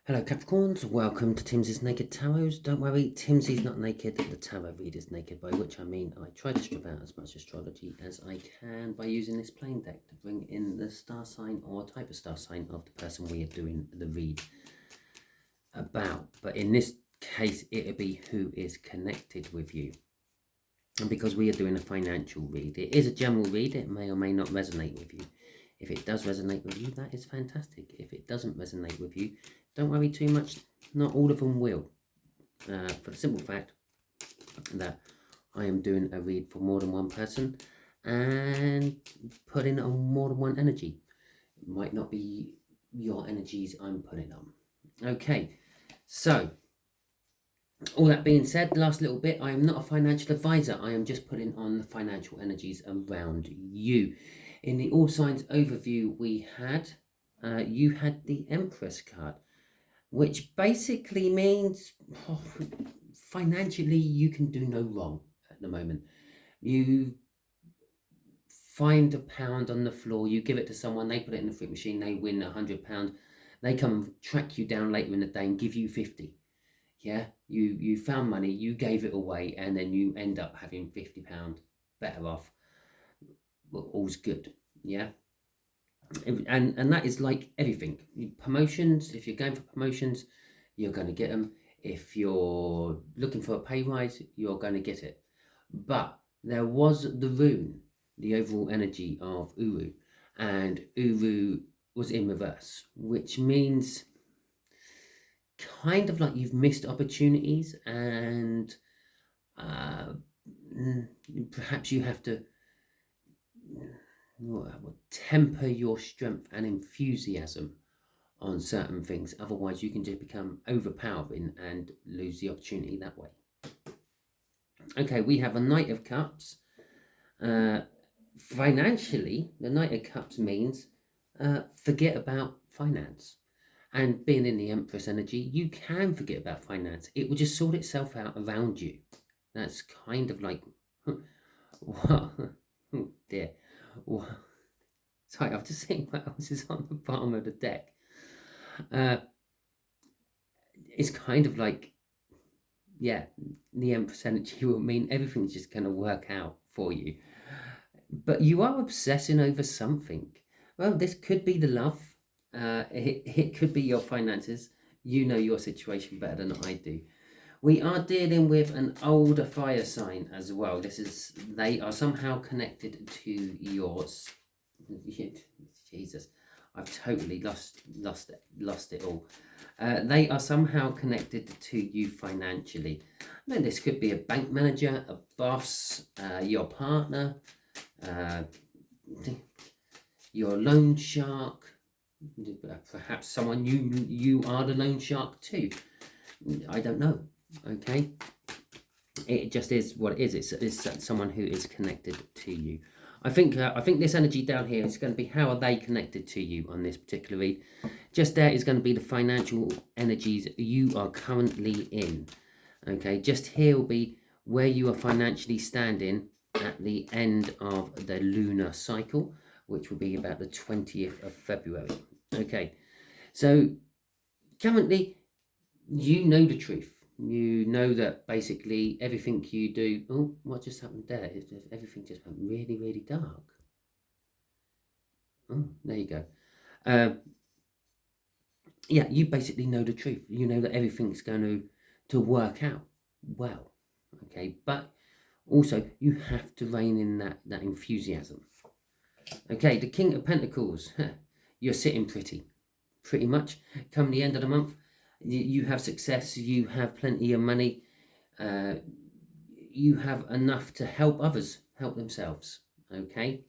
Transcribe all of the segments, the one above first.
Hello Capricorns, welcome to Timsy's Naked Tarot. Don't worry, Timsy's not naked, the tarot reader's naked, by which I mean I try to strip out as much astrology as I can by using this plain deck to bring in the star sign or type of star sign of the person we are doing the read about. But in this case, it'll be who is connected with you. And because we are doing a financial read, it is a general read, it may or may not resonate with you. If it does resonate with you, that is fantastic. If it doesn't resonate with you, don't worry too much. Not all of them will. For the simple fact that I am doing a read for more than one person and putting on more than one energy. It might not be your energies I'm putting on. Okay, so all that being said, last little bit, I am not a financial advisor. I am just putting on the financial energies around you. In the all signs overview we had, you had the Empress card, which basically means financially you can do no wrong at the moment. You find a pound on the floor, you give it to someone, they put it in the fruit machine, they win £100. They come and track you down later in the day and give you 50. Yeah, you found money, you gave it away, and then you end up having £50 better off. Well, all's good. Yeah, and that is like everything. Promotions, if you're going for promotions, you're going to get them. If you're looking for a pay rise, you're going to get it. But there was the rune, the overall energy of Uru, and Uru was in reverse, which means kind of like you've missed opportunities, and perhaps you have to temper your strength and enthusiasm on certain things. Otherwise, you can just become overpowering and lose the opportunity that way. Okay, we have a Knight of Cups. Financially, the Knight of Cups means forget about finance. And being in the Empress energy, you can forget about finance. It will just sort itself out around you. That's kind of like, what? Oh dear. Sorry, I've just seen what else is on the bottom of the deck. It's kind of like, yeah, the Empress energy will mean everything's just going to work out for you. But you are obsessing over something. Well, this could be the love. It could be your finances. You know your situation better than I do. We are dealing with an older fire sign as well. They are somehow connected to yours. Jesus, I've totally lost it all. They are somehow connected to you financially. I mean, this could be a bank manager, a boss, your partner, your loan shark. Perhaps someone you are the loan shark too. I don't know. Okay, it just is what it is. It's someone who is connected to you. I think this energy down here is going to be how are they connected to you on this particular read. Just there is going to be the financial energies you are currently in. Okay, just here will be where you are financially standing at the end of the lunar cycle, which will be about the 20th of February. Okay, so currently you know the truth. You know that basically everything you do... Oh, what just happened there? Everything just went really, really dark. Oh, there you go. Yeah, you basically know the truth. You know that everything's going to work out well. Okay, but also you have to rein in that enthusiasm. Okay, the King of Pentacles. You're sitting pretty much. Come the end of the month, you have success, you have plenty of money, you have enough to help others help themselves. Okay,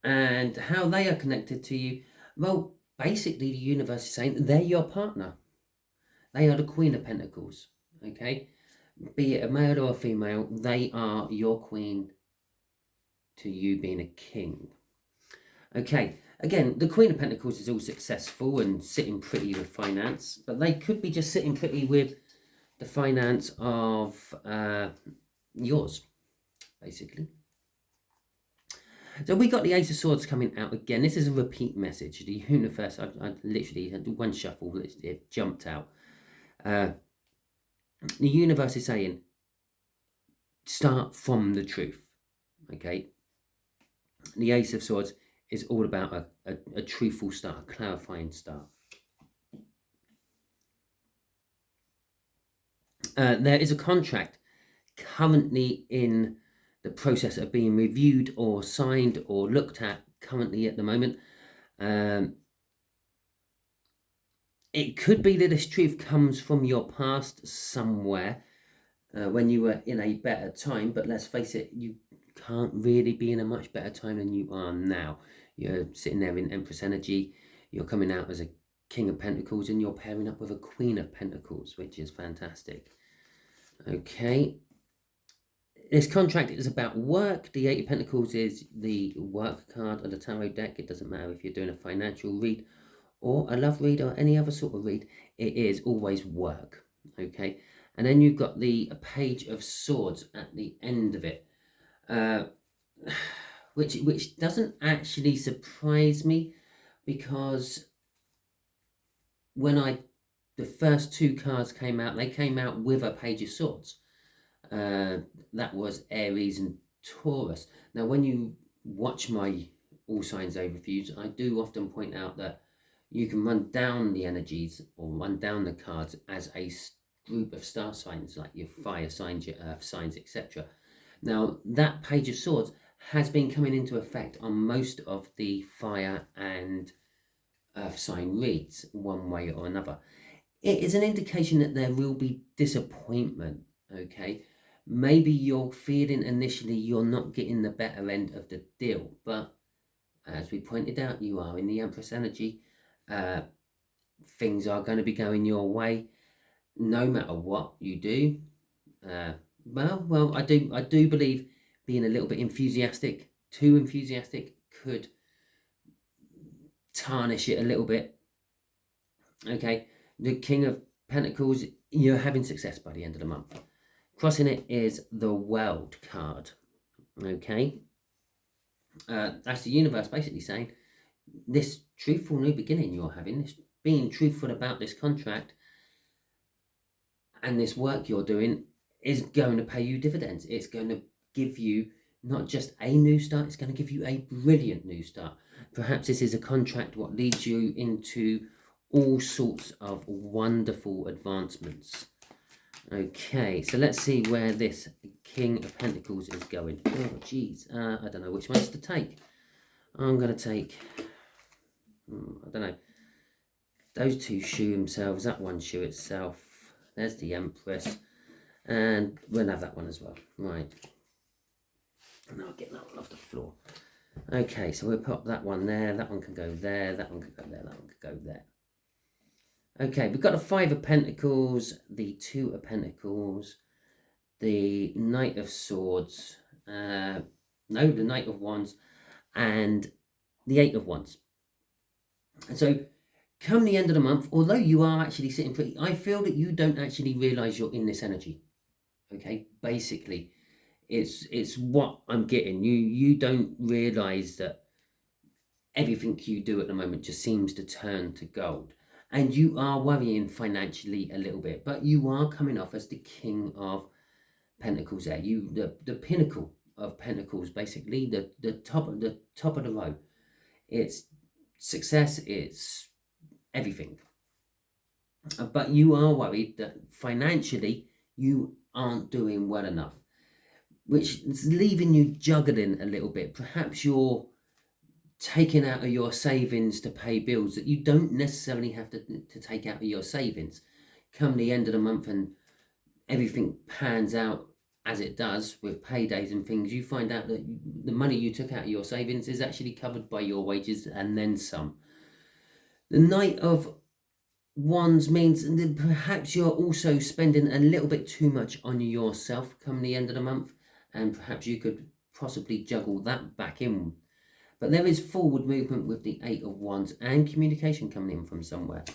and how they are connected to you, well, basically the universe is saying they're your partner. They are the Queen of Pentacles. Okay, be it a male or a female, they are your queen to you being a king. Okay, again, the Queen of Pentacles is all successful and sitting pretty with finance, but they could be just sitting pretty with the finance of yours, basically. So we got the Ace of Swords coming out again. This is a repeat message. The universe, I literally had one shuffle, it jumped out. The universe is saying, start from the truth, okay? The Ace of Swords is all about a truthful start, a clarifying start. There is a contract currently in the process of being reviewed or signed or looked at currently at the moment. It could be that this truth comes from your past somewhere when you were in a better time, but let's face it, you can't really be in a much better time than you are now. You're sitting there in Empress energy, you're coming out as a King of Pentacles, and you're pairing up with a Queen of Pentacles, which is fantastic. Okay. This contract is about work. The Eight of Pentacles is the work card of the tarot deck. It doesn't matter if you're doing a financial read or a love read or any other sort of read. It is always work, okay? And then you've got the Page of Swords at the end of it, which doesn't actually surprise me, because when the first two cards came out, they came out with a Page of Swords. That was Aries and Taurus. Now, when you watch my all signs overviews, I do often point out that you can run down the energies or run down the cards as a group of star signs, like your fire signs, your earth signs, etc. Now, that Page of Swords has been coming into effect on most of the fire and earth sign reads, one way or another. It is an indication that there will be disappointment, okay? Maybe you're feeling initially you're not getting the better end of the deal, but as we pointed out, you are in the Empress energy. Things are going to be going your way, no matter what you do. Well, I do believe being a little bit enthusiastic, too enthusiastic, could tarnish it a little bit. Okay, the King of Pentacles, you're having success by the end of the month. Crossing it is the World card. Okay, that's the universe basically saying this truthful new beginning you're having, this being truthful about this contract and this work you're doing, is going to pay you dividends. It's going to give you not just a new start, it's going to give you a brilliant new start. Perhaps this is a contract what leads you into all sorts of wonderful advancements. Okay, so let's see where this King of Pentacles is going. Oh, geez, I don't know which ones to take. I'm going to take, I don't know, those two shoe themselves, that one shoe itself. There's the Empress, and we'll have that one as well. Right, and I'll get that one off the floor. Okay, so we'll pop that one there, that one can go there, that one can go there, that one can go there. Okay, we've got the Five of Pentacles, the Two of Pentacles, the Knight of Swords, the Knight of Wands, and the Eight of Wands. And so, come the end of the month, although you are actually sitting pretty, I feel that you don't actually realise you're in this energy. Okay, basically, it's what I'm getting. You don't realise that everything you do at the moment just seems to turn to gold. And you are worrying financially a little bit, but you are coming off as the King of Pentacles there. The pinnacle of Pentacles, basically, the top of the row. It's success, it's everything. But you are worried that financially you aren't doing well enough, which is leaving you juggling a little bit. Perhaps you're taking out of your savings to pay bills that you don't necessarily have to take out of your savings. Come the end of the month and everything pans out as it does with paydays and things, you find out that the money you took out of your savings is actually covered by your wages and then some. The Knight of Wands means that perhaps you're also spending a little bit too much on yourself come the end of the month, and perhaps you could possibly juggle that back in. But there is forward movement with the Eight of Wands and communication coming in from somewhere.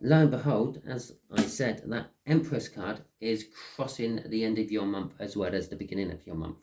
Lo and behold, as I said, that Empress card is crossing the end of your month as well as the beginning of your month.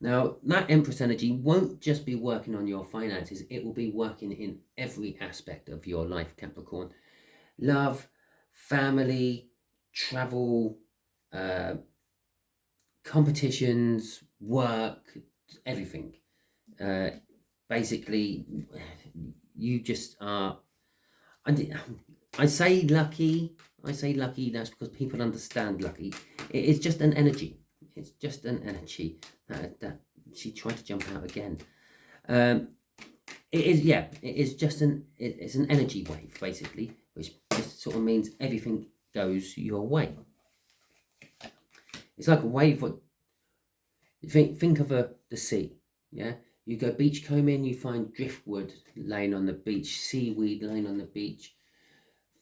Now, that Empress energy won't just be working on your finances, it will be working in every aspect of your life, Capricorn. Love, family, travel, competitions, work, everything. Basically, you just are. I say lucky. I say lucky. That's because people understand lucky. It is just an energy. It's just an energy that she tried to jump out again. It is, yeah. It is just it's an energy wave basically, which just sort of means everything goes your way. It's like a wave. What think of the sea. Yeah, you go beachcombing, you find driftwood laying on the beach, seaweed laying on the beach.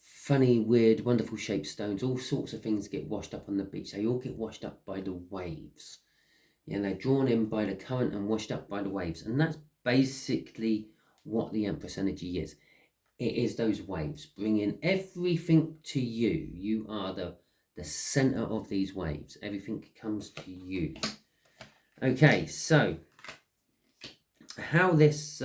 Funny, weird, wonderful shaped stones, all sorts of things get washed up on the beach. They all get washed up by the waves. Yeah, they're drawn in by the current and washed up by the waves. And that's basically what the Empress energy is. It is those waves bringing everything to you. You are the center of these waves. Everything comes to you. Okay, so how this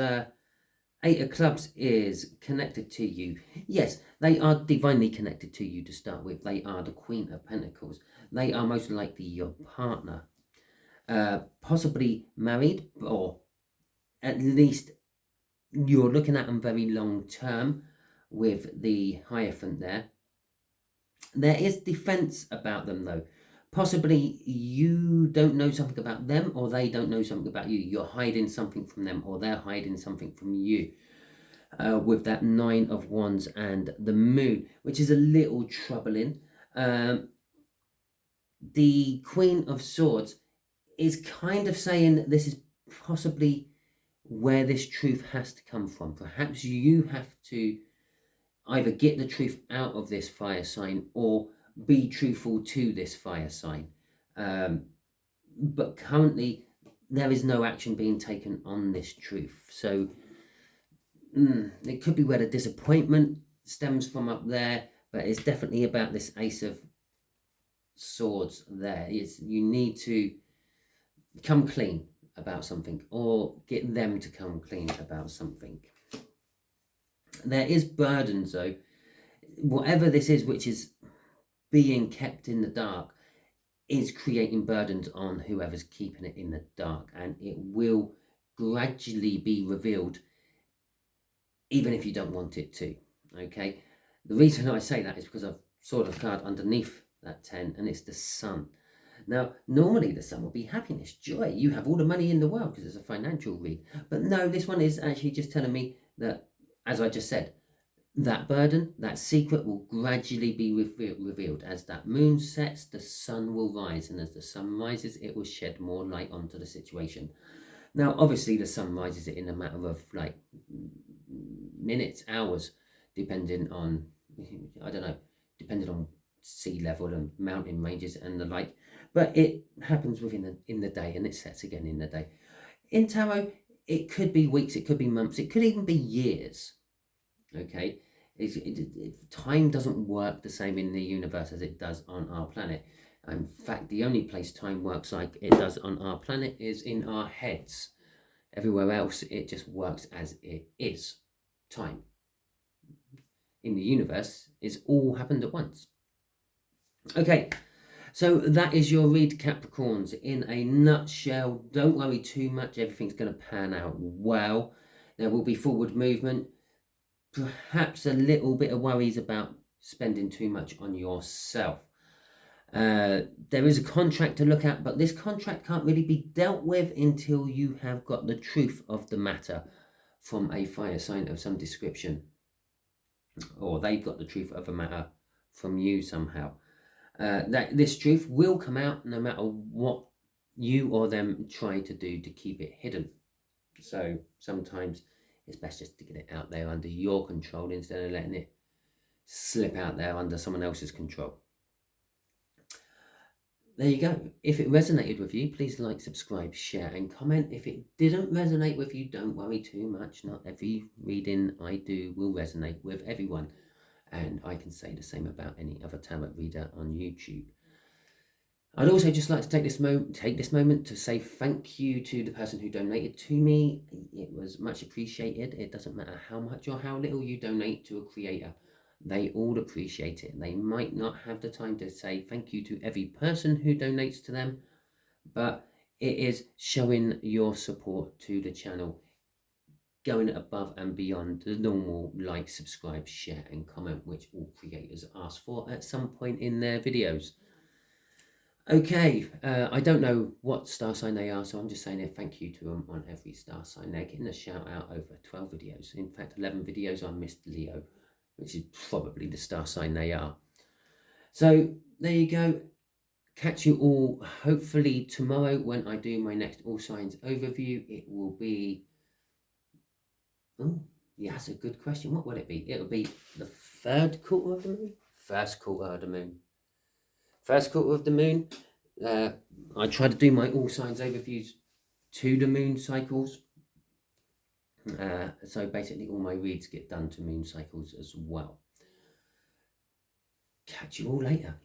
Eight of Clubs is connected to you. Yes, they are divinely connected to you to start with. They are the Queen of Pentacles. They are most likely your partner. Possibly married, or at least you're looking at them very long term with the Hierophant there. There is defense about them though. Possibly you don't know something about them, or they don't know something about you. You're hiding something from them, or they're hiding something from you. With that Nine of Wands and the Moon, which is a little troubling. The Queen of Swords is kind of saying this is possibly where this truth has to come from. Perhaps you have to either get the truth out of this fire sign or be truthful to this fire sign. But currently, there is no action being taken on this truth. So it could be where the disappointment stems from up there, but it's definitely about this Ace of Swords there. You need to come clean about something, or get them to come clean about something. There is burdens though. Whatever this is, which is being kept in the dark, is creating burdens on whoever's keeping it in the dark, and it will gradually be revealed even if you don't want it to. Okay, the reason I say that is because I've saw the card underneath that 10, and it's the Sun. Now, normally the Sun will be happiness, joy. You have all the money in the world because it's a financial read. But no, this one is actually just telling me that, as I just said, that burden, that secret will gradually be revealed. As that moon sets, the sun will rise. And as the sun rises, it will shed more light onto the situation. Now, obviously, the sun rises it in a matter of like minutes, hours, depending on, I don't know, depending on sea level and mountain ranges and the like. But it happens in the day, and it sets again in the day. In tarot, it could be weeks, it could be months, it could even be years. Okay, time doesn't work the same in the universe as it does on our planet. In fact, the only place time works like it does on our planet is in our heads. Everywhere else, it just works as it is. Time in the universe is all happened at once. Okay, so that is your read, Capricorns, in a nutshell. Don't worry too much. Everything's going to pan out well. There will be forward movement. Perhaps a little bit of worries about spending too much on yourself. There is a contract to look at, but this contract can't really be dealt with until you have got the truth of the matter from a fire sign of some description, or they've got the truth of a matter from you somehow. That this truth will come out no matter what you or them try to do to keep it hidden. So sometimes it's best just to get it out there under your control instead of letting it slip out there under someone else's control. There you go. If it resonated with you, please like, subscribe, share and comment. If it didn't resonate with you, don't worry too much. Not every reading I do will resonate with everyone. And I can say the same about any other tarot reader on YouTube. I'd also just like to take this moment to say thank you to the person who donated to me. It was much appreciated. It doesn't matter how much or how little you donate to a creator. They all appreciate it. They might not have the time to say thank you to every person who donates to them, but it is showing your support to the channel, going above and beyond the normal like, subscribe, share and comment, which all creators ask for at some point in their videos. Okay, I don't know what star sign they are, so I'm just saying a thank you to them on every star sign. They're getting a shout out over 12 videos. In fact, 11 videos on Mr. Leo, which is probably the star sign they are. So there you go. Catch you all hopefully tomorrow when I do my next all signs overview. It will be, oh yeah, that's a good question. What would it be? It'll be the third quarter of the moon, first quarter of the moon. First quarter of the moon. I try to do my all signs overviews to the moon cycles. So basically all my reads get done to moon cycles as well. Catch you all later.